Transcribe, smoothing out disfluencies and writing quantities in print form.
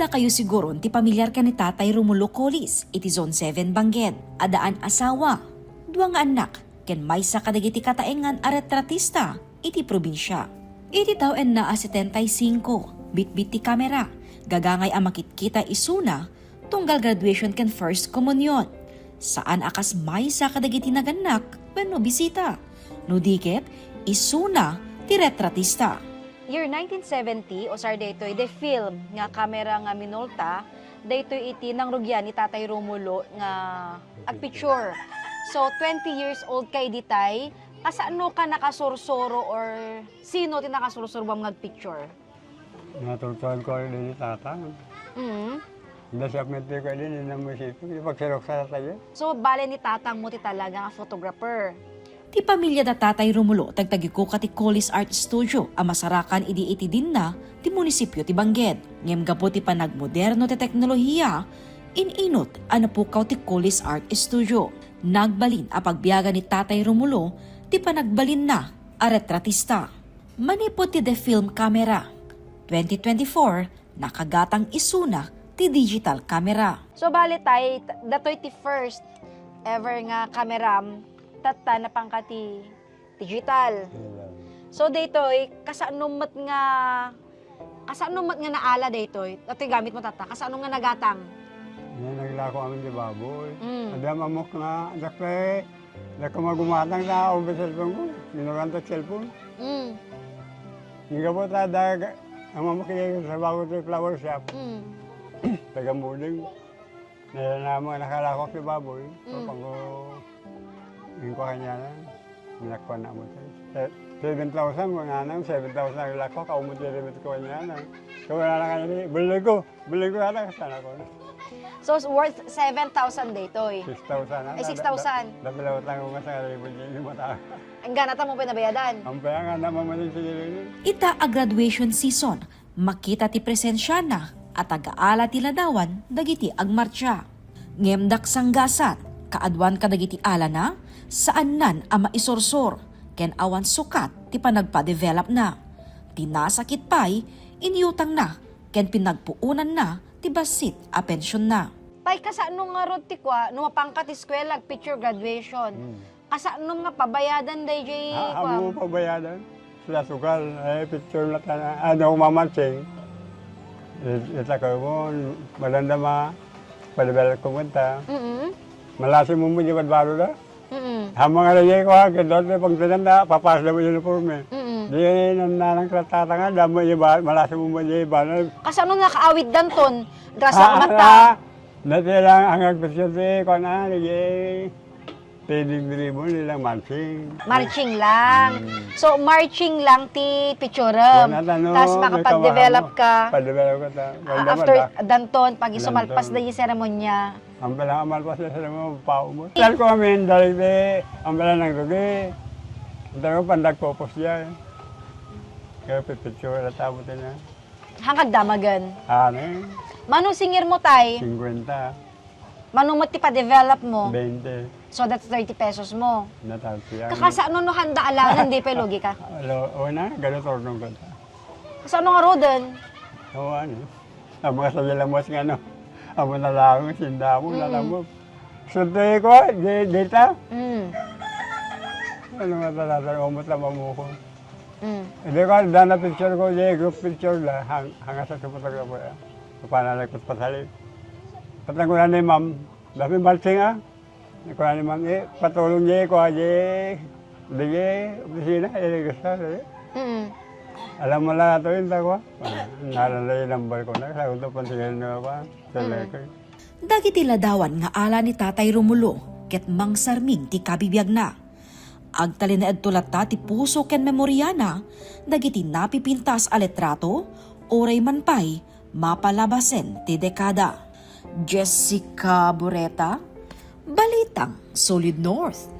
Ada kayo siguro ti pamilyar ka ni Tatay Romulo Colis, iti Zone 7 Bangged. Adaan asawa, dua nga anak, ken maysa kadagiti kataengan a retratista, iti probinsya. Iti tawen na a 75, bitbit ti kamera, gagangay ang makitkita isuna, tunggal graduation ken first communion. Saan akas maysa kadagiti naganak, wenno bisita. No diket, isuna ti retratista. Year 1970, usar daytoy the film nga kamera nga minolta, daytoy iti nang rugyan ni Tatay Romulo nga agpicture. So 20 years old kay ditay, kasano ka nakasursuro or sino ti nakasursuro bang nagpicture? Natultuhan ko rin ni tatang. Hindi siya minti ko din ng munisipyo. Ipagserok sa tayo. So bale ni tatang mo ti talaga nga photographer. Ti pamilya da Tatay Romulo tagtagiko ka ti Colis Art Studio a masarakan idi iti din na ti munisipyo ti Bangged. Ngem gapo ti panagmoderno ti teknolohiya, ininot anapukaw ti Colis Art Studio. Nagbalin a pagbiyaga ni Tatay Romulo ti panagbalin na a retratista. Manipot ti the film camera. 2024 nakagatang isuna ti digital camera. So bale tay, datoy ti first ever nga kameram tatta na pangkati digital. So daytoy kasanomat nga naala daytoy. Datoy gamit mo tata. Kasano nga nagatang? Yan naglako amin di baboy. Ada mamok nga dakpe. Dako magumatang na ako sa cellphone ko. Minuranta cellphone. Hindi po tadag ang mamok kayo sa bago sa flower shop. Taga-muling. Nalang nakalako si baboy. Pango yung ko kanya na, minakwa na mo tayo. 7,000 mo nga nang, 7,000 ang lako, kaumuti-limit ko kanya na. Kaya wala na kanya, balik ko na, kasana ko na. So worth 7,000 daytoy. 6,000 na. Ay, 6,000. Dabilawat lang ko nga sa kalibod niya yung mata. Ang ganata mo pinabayadan. Ang paya nga naman man yung sigilo yun. Ita a graduation season, makita ti presensya na at agaala ti ladawan dagiti agmartya. Ngemdak sanggasan, kaadwan ka dagiti ala na, saan nan ang maisorsor, ken awan sukat ti panagpa-develop na. Tinasakit pa'y, inyutang na, ken pinagpuunan na, ti basit a pensyon na. Tay, kasano nga rod ti kwa, numapangkat eskwela, picture graduation. Kasano nga pabayadan day jay kwa? Amo pabayadan. Sila sugal, picture na tayo. Ano, mamansing. Ita ko mo, malanda ma, palibel ko munta. Malasim mo mo di baro na. Hamang alay ko ha, doon may pagtananda, papas na mo yung uniforme. Di nananang kratata nga, damo yung malasim mo mo yung iba. Kasano nga kaawit danton? Grasa ka mata. Dati lang ang agpasyon ko na, pwedeng mo nilang marching. Marching lang. So, marching lang ti pictureum. Tapos makapag-develop ka. Pag-develop ka ta. After danton, pag isumalpas na yung seremonya. Ang pala amalpas na sila mo, pao mo. Dahil ko kami, dahil ang pala ng rugi. Dahil ko pandagpopos niya. Kaya pipicture na tabutin na. Hanggang damagan. Ano? Manong singir mo tay? 50. Manong mo ti pa-develop mo? 20. So that's 30 pesos mo. Natalpiyan. Kakasano no handa alanan, di pa logi ka? O na, gano'n tornong ko. Kasano nga rodan? Oo, ano. Ang mga sabilamos nga, no. Ang mga nalangon, sinda mo, nalamog. Sunday ko, dita. Ano nga talaga, umot na mamuko. Hindi ko, dahil na picture ko, group picture la, hanga sa photographer. Paano ko pasalip. Patang ko na ni ma'am, dami marching ah. Ko na ni ma'am, patulong niya ko, Sige, opisina, gusto. Alam mo lang ito yun, tako. Nalalay yung number ko na, sabi ito pansigayin na ako. Dagiti ladawan nga ala ni Tatay Romulo, ket mang sarming ti kabibiyag na. Agtali na edtulata ti puso ken memoryana, dagiti napipintas a letrato, oray man pay, mapalabasen ti dekada. Jessica Bureta, Balitang Solid North.